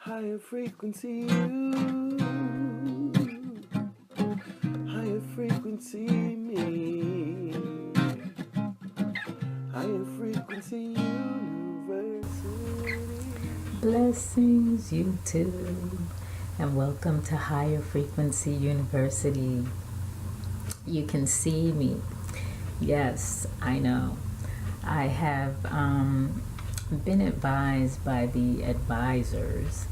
Higher frequency you, higher frequency me, higher frequency university. Blessings, you too, and welcome to Higher Frequency University. You can see me. Yes, I know. I have been advised by the advisors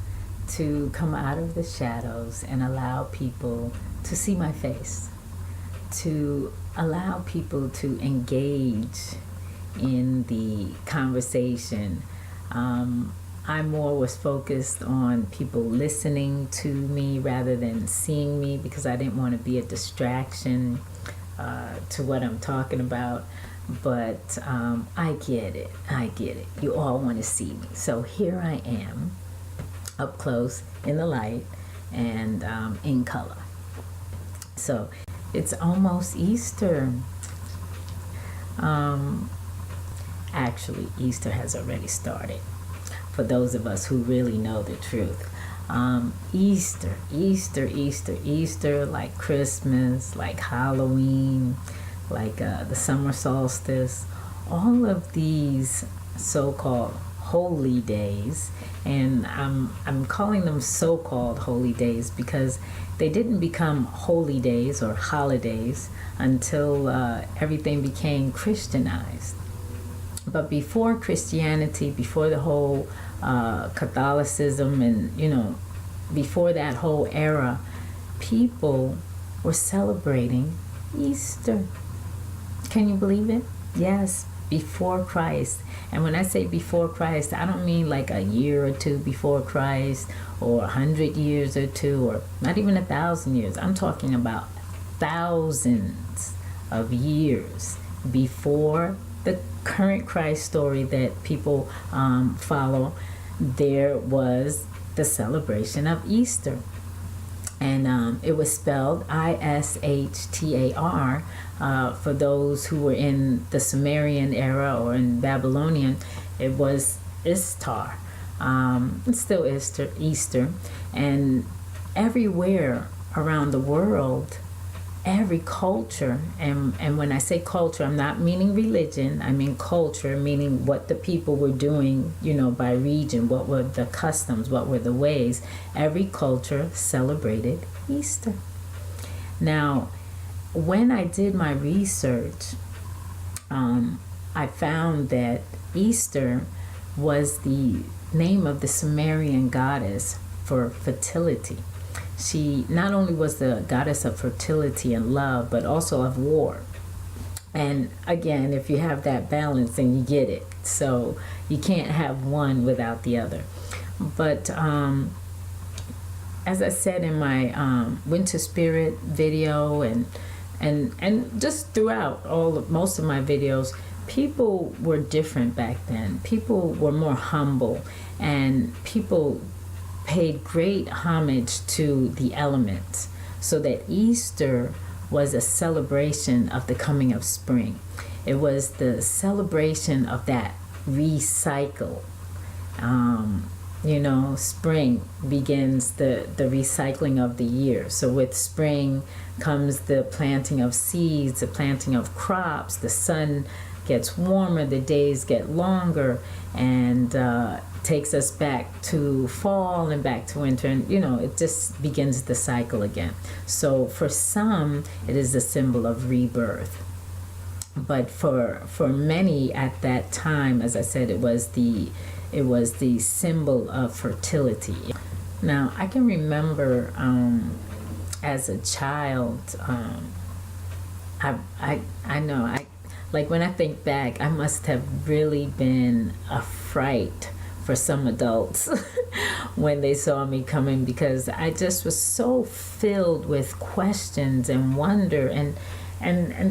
to come out of the shadows and allow people to see my face, to allow people to engage in the conversation. I more was focused on people listening to me rather than seeing me, because I didn't want to be a distraction to what I'm talking about. But I get it. You all want to see me. So here I am, up close, in the light, and in color. So it's almost Easter. Actually, Easter has already started, for those of us who really know the truth. Easter, like Christmas, like Halloween, like the summer solstice, all of these so-called holy days. And I'm calling them so-called holy days because they didn't become holy days or holidays until everything became Christianized. But before Christianity, before the whole Catholicism, and before that whole era, people were celebrating Easter. Can you believe it? Yes, before Christ. And when I say before Christ, I don't mean like a year or two before Christ, or 100 years or two, or not even 1,000 years. I'm talking about thousands of years before the current Christ story that people follow. There was the celebration of Easter. And it was spelled Ishtar. For those who were in the Sumerian era or in Babylonian, it was Ishtar. It's still Easter. And everywhere around the world, every culture, and when I say culture, I'm not meaning religion, I mean culture, meaning what the people were doing, by region, what were the customs, what were the ways. Every culture celebrated Easter. Now, when I did my research, I found that Easter was the name of the Sumerian goddess for fertility. She not only was the goddess of fertility and love, but also of war. And again, if you have that balance, then you get it. So you can't have one without the other. But as I said in my Winter Spirit video, and just throughout most of my videos, people were different back then. People were more humble, and people paid great homage to the elements, so that Easter was a celebration of the coming of spring. It was the celebration of that recycle. Spring begins the recycling of the year. So with spring comes the planting of seeds, the planting of crops. The sun gets warmer, the days get longer, and takes us back to fall and back to winter, and it just begins the cycle again. So for some, it is a symbol of rebirth, but for many at that time, as I said, it was the symbol of fertility. Now, I can remember as a child, like when I think back, I must have really been a fright for some adults when they saw me coming, because I just was so filled with questions and wonder, and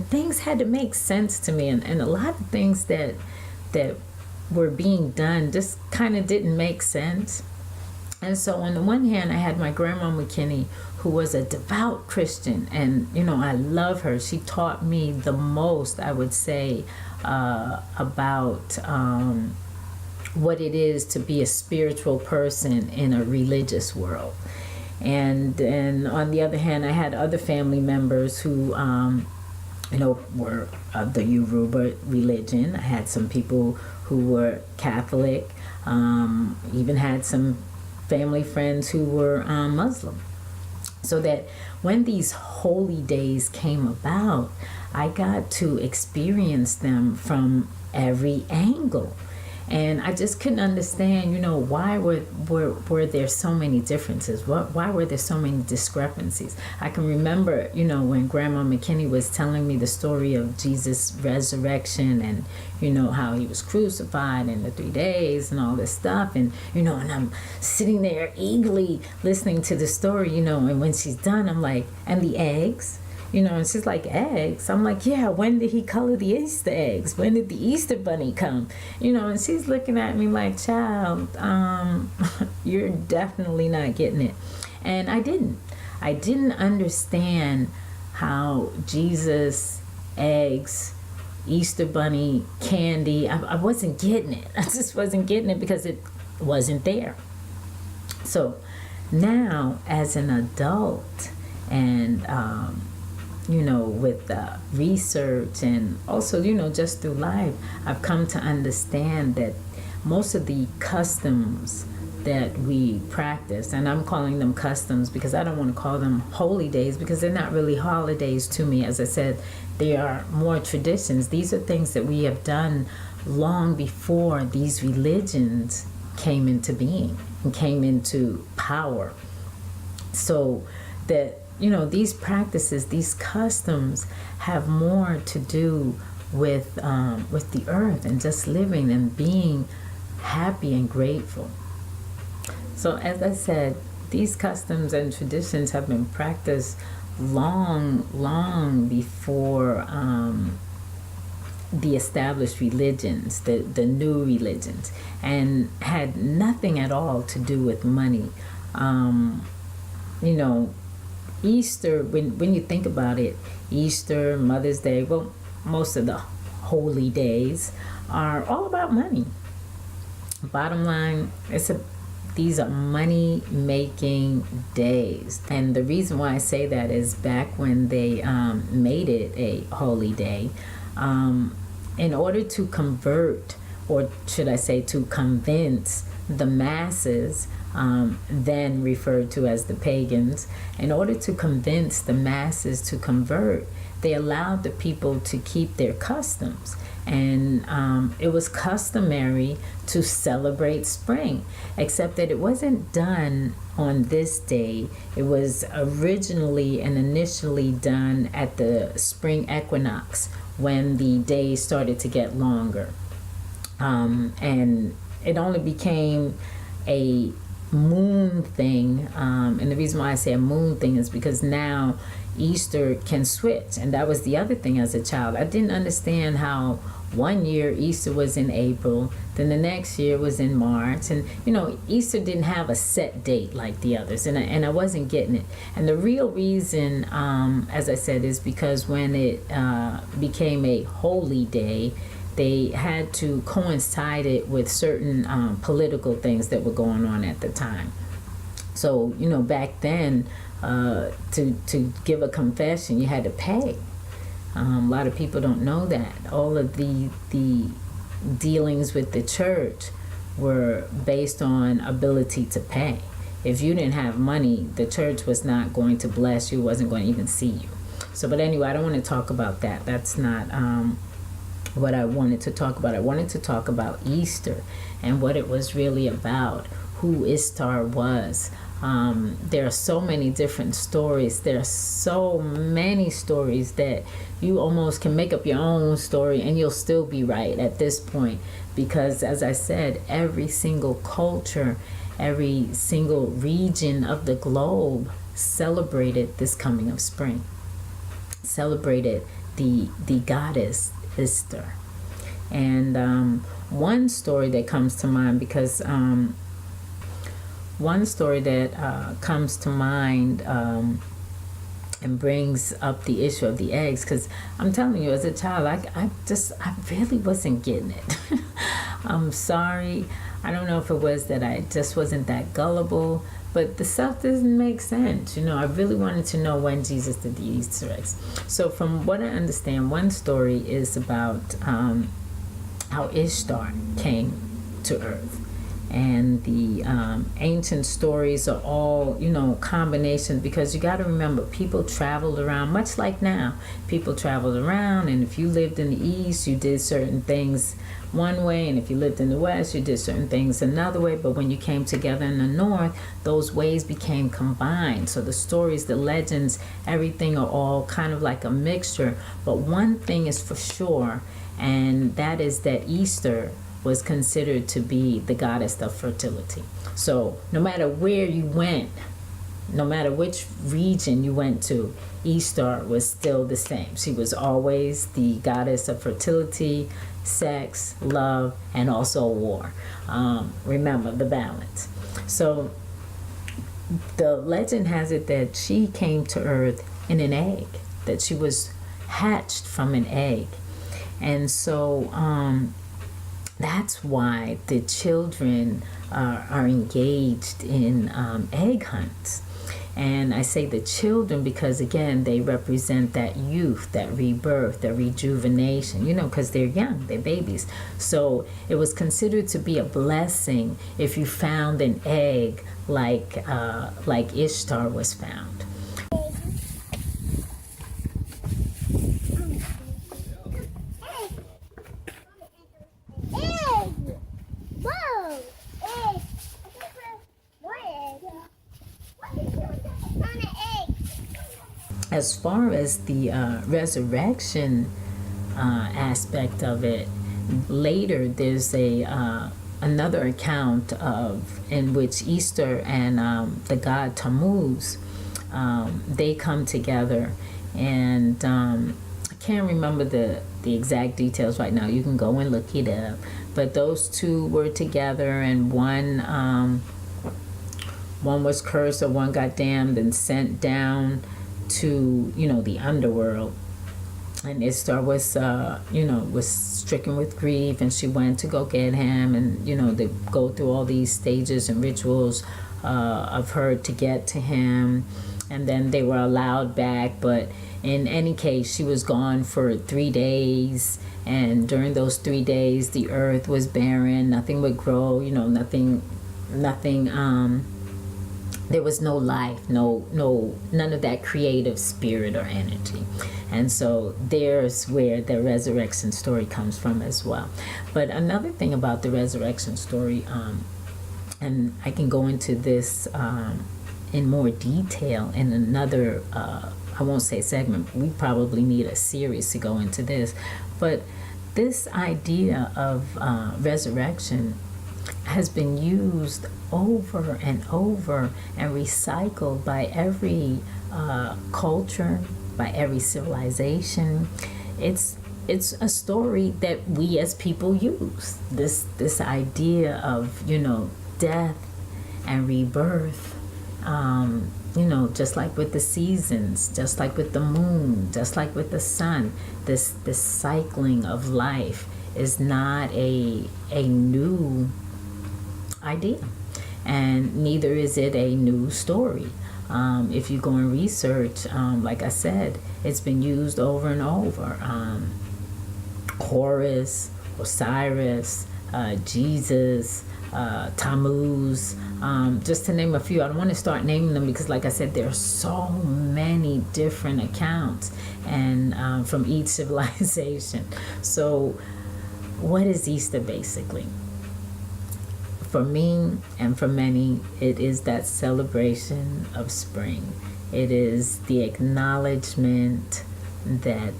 things had to make sense to me, and a lot of things that were being done just kind of didn't make sense. And so on the one hand, I had my grandma McKinney, who was a devout Christian, and I love her. She taught me the most, I would say, about what it is to be a spiritual person in a religious world. And on the other hand, I had other family members who, were of the Yoruba religion. I had some people who were Catholic, even had some family friends who were Muslim. So that when these holy days came about, I got to experience them from every angle. And I just couldn't understand, why were there so many differences? Why were there so many discrepancies? I can remember, when Grandma McKinney was telling me the story of Jesus' resurrection and, how he was crucified in the 3 days and all this stuff. And, and I'm sitting there eagerly listening to the story, and when she's done, I'm like, and the eggs? And she's like, eggs? I'm like, yeah, when did he color the Easter eggs? When did the Easter bunny come? And she's looking at me like, child, you're definitely not getting it. And I didn't understand how Jesus, eggs, Easter bunny, candy, I wasn't getting it. I just wasn't getting it because it wasn't there. So now as an adult and, with research and also, just through life, I've come to understand that most of the customs that we practice, and I'm calling them customs because I don't want to call them holy days because they're not really holidays to me. As I said, they are more traditions. These are things that we have done long before these religions came into being and came into power. So that these practices, these customs have more to do with the earth and just living and being happy and grateful. So as I said, these customs and traditions have been practiced long before the established religions, the new religions, and had nothing at all to do with money. Easter, when you think about it, Easter, Mother's Day, well, most of the holy days are all about money. Bottom line, these are money-making days. And the reason why I say that is back when they made it a holy day, in order to convert, or should I say to convince the masses, then referred to as the pagans, in order to convince the masses to convert, they allowed the people to keep their customs. And it was customary to celebrate spring, except that it wasn't done on this day. It was originally and initially done at the spring equinox when the days started to get longer. And it only became a moon thing, and the reason why I say a moon thing is because now Easter can switch. And that was the other thing as a child. I didn't understand how one year Easter was in April, then the next year was in March, and Easter didn't have a set date like the others, and I wasn't getting it. And the real reason, as I said, is because when it became a holy day, they had to coincide it with certain political things that were going on at the time. So, back then, to give a confession, you had to pay. A lot of people don't know that. All of the dealings with the church were based on ability to pay. If you didn't have money, the church was not going to bless you, wasn't going to even see you. So, but anyway, I don't want to talk about that. That's not what I wanted to talk about. I wanted to talk about Easter and what it was really about, who Ishtar was. There are so many different stories. There are so many stories that you almost can make up your own story and you'll still be right at this point, because as I said, every single culture, every single region of the globe celebrated this coming of spring, celebrated the goddess Ishtar. And one story that comes to mind, because one story that comes to mind and brings up the issue of the eggs, because I'm telling you, as a child, I really wasn't getting it. I'm sorry. I don't know if it was that I just wasn't that gullible, but the stuff doesn't make sense. I really wanted to know when Jesus did the Easter eggs. So from what I understand, one story is about how Ishtar came to earth. And the ancient stories are all, combinations, because you got to remember, people traveled around, much like now. People traveled around, and if you lived in the East, you did certain things one way, and if you lived in the West, you did certain things another way. But when you came together in the North, those ways became combined. So the stories, the legends, everything are all kind of like a mixture. But one thing is for sure, and that is that Easter was considered to be the goddess of fertility. So no matter where you went, no matter which region you went to, Ishtar was still the same. She was always the goddess of fertility, sex, love, and also war. Remember the balance. So the legend has it that she came to earth in an egg, that she was hatched from an egg. And so that's why the children are engaged in egg hunts. And I say the children because, again, they represent that youth, that rebirth, that rejuvenation, because they're young, they're babies. So it was considered to be a blessing if you found an egg like Ishtar was found. As far as the resurrection aspect of it, later there's another account in which Easter and the god Tammuz, they come together, and I can't remember the exact details right now. You can go and look it up. But those two were together, and one was cursed, or one got damned and sent down to the underworld, and Ishtar was was stricken with grief, and she went to go get him, and they go through all these stages and rituals of her to get to him, and then they were allowed back. But in any case, she was gone for 3 days, and during those 3 days the earth was barren, nothing would grow, nothing there was no life, none of that creative spirit or energy. And so there's where the resurrection story comes from as well. But another thing about the resurrection story, and I can go into this in more detail in another, I won't say segment, we probably need a series to go into this, but this idea of resurrection has been used over and over and recycled by every culture, by every civilization. It's a story that we as people use. This idea of death and rebirth. Just like with the seasons, just like with the moon, just like with the sun, this cycling of life is not a new idea, and neither is it a new story. If you go and research, like I said, it's been used over and over. Horus, Osiris, Jesus, Tammuz, just to name a few. I don't want to start naming them because, like I said, there are so many different accounts, and from each civilization. So what is Easter basically? For me and for many, it is that celebration of spring. It is the acknowledgement that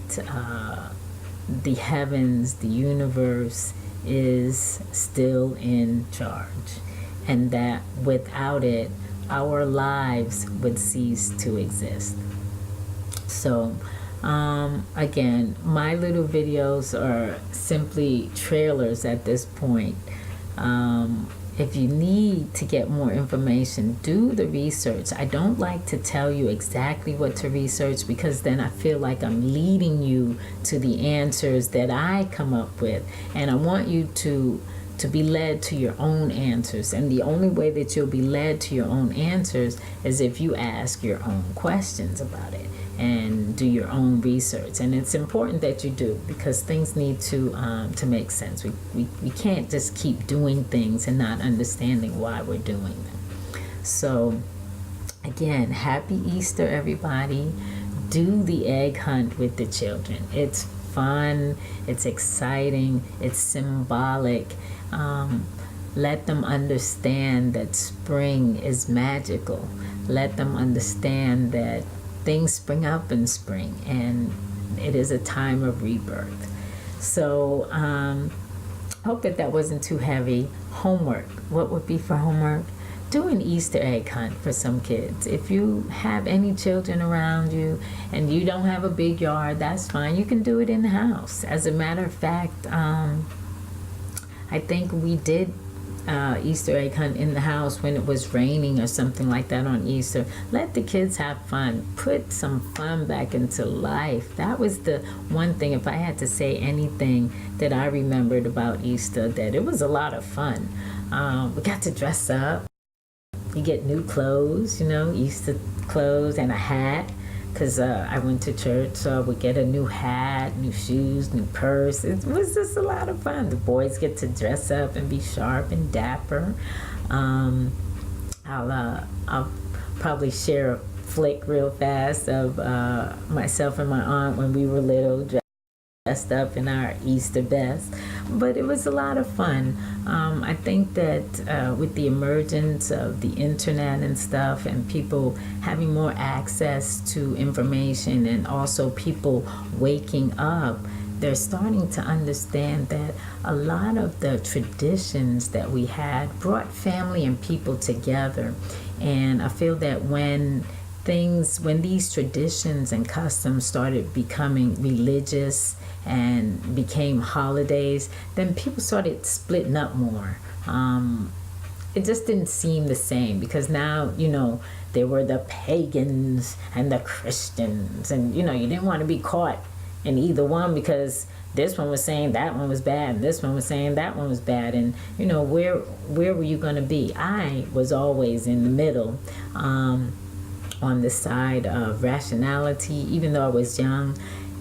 the heavens, the universe, is still in charge, and that without it, our lives would cease to exist. So again, my little videos are simply trailers at this point. If you need to get more information, do the research. I don't like to tell you exactly what to research, because then I feel like I'm leading you to the answers that I come up with. And I want you to to be led to your own answers. And the only way that you'll be led to your own answers is if you ask your own questions about it and do your own research. And it's important that you do, because things need to make sense. We can't just keep doing things and not understanding why we're doing them. So again, happy Easter, everybody. Do the egg hunt with the children. It's fun, it's exciting, it's symbolic. Let them understand that spring is magical. Let them understand that things spring up in spring and it is a time of rebirth. So hope that wasn't too heavy. Homework. What would be for homework? Do an Easter egg hunt for some kids. If you have any children around you and you don't have a big yard, that's fine. You can do it in the house. As a matter of fact, I think we did Easter egg hunt in the house when it was raining or something like that on Easter. Let the kids have fun. Put some fun back into life. That was the one thing, if I had to say anything that I remembered about Easter, that it was a lot of fun. We got to dress up. You get new clothes, Easter clothes and a hat. Because I went to church, so I would get a new hat, new shoes, new purse. It was just a lot of fun. The boys get to dress up and be sharp and dapper. I'll probably share a flick real fast of myself and my aunt when we were little, dressed up in our Easter best. But it was a lot of fun. I think that with the emergence of the internet and stuff, and people having more access to information, and also people waking up, they're starting to understand that a lot of the traditions that we had brought family and people together. And I feel that when these traditions and customs started becoming religious and became holidays, then people started splitting up more. It just didn't seem the same, because now, there were the pagans and the Christians, and, you didn't want to be caught in either one, because this one was saying that one was bad, and this one was saying that one was bad. And, where were you going to be? I was always in the middle. On the side of rationality, even though I was young.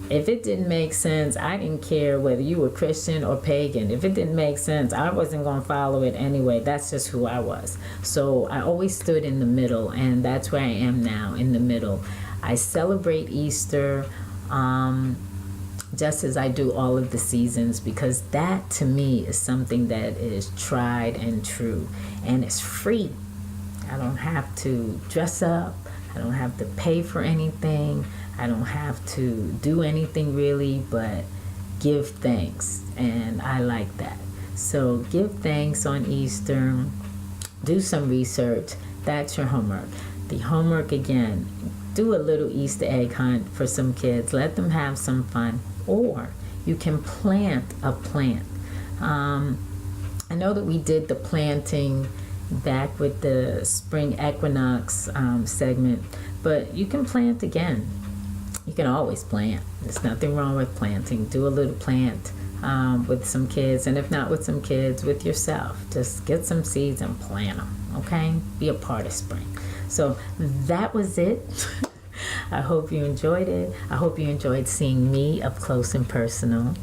If it didn't make sense, I didn't care whether you were Christian or pagan. If it didn't make sense, I wasn't going to follow it anyway. That's just who I was. So I always stood in the middle, and that's where I am now, in the middle. I celebrate Easter just as I do all of the seasons, because that to me is something that is tried and true, and it's free. I don't have to dress up. I don't have to pay for anything. I don't have to do anything really but give thanks. And I like that. So give thanks on Easter. Do some research. That's your homework. The homework, again, do a little Easter egg hunt for some kids. Let them have some fun. Or you can plant a plant. I know that we did the planting back with the spring equinox segment, but you can plant again. You can always plant. There's nothing wrong with planting. Do a little plant with some kids, and if not with some kids, with yourself. Just get some seeds and plant them, okay? Be a part of spring. So that was it. I hope you enjoyed it. I hope you enjoyed seeing me up close and personal.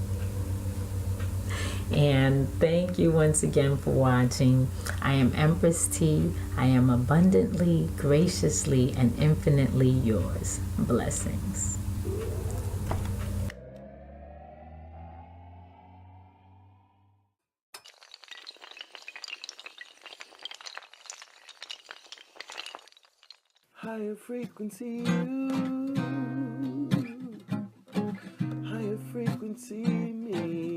And thank you once again for watching. I am EmpressTee. I am abundantly, graciously, and infinitely yours. Blessings. Higher frequency, higher frequency, me.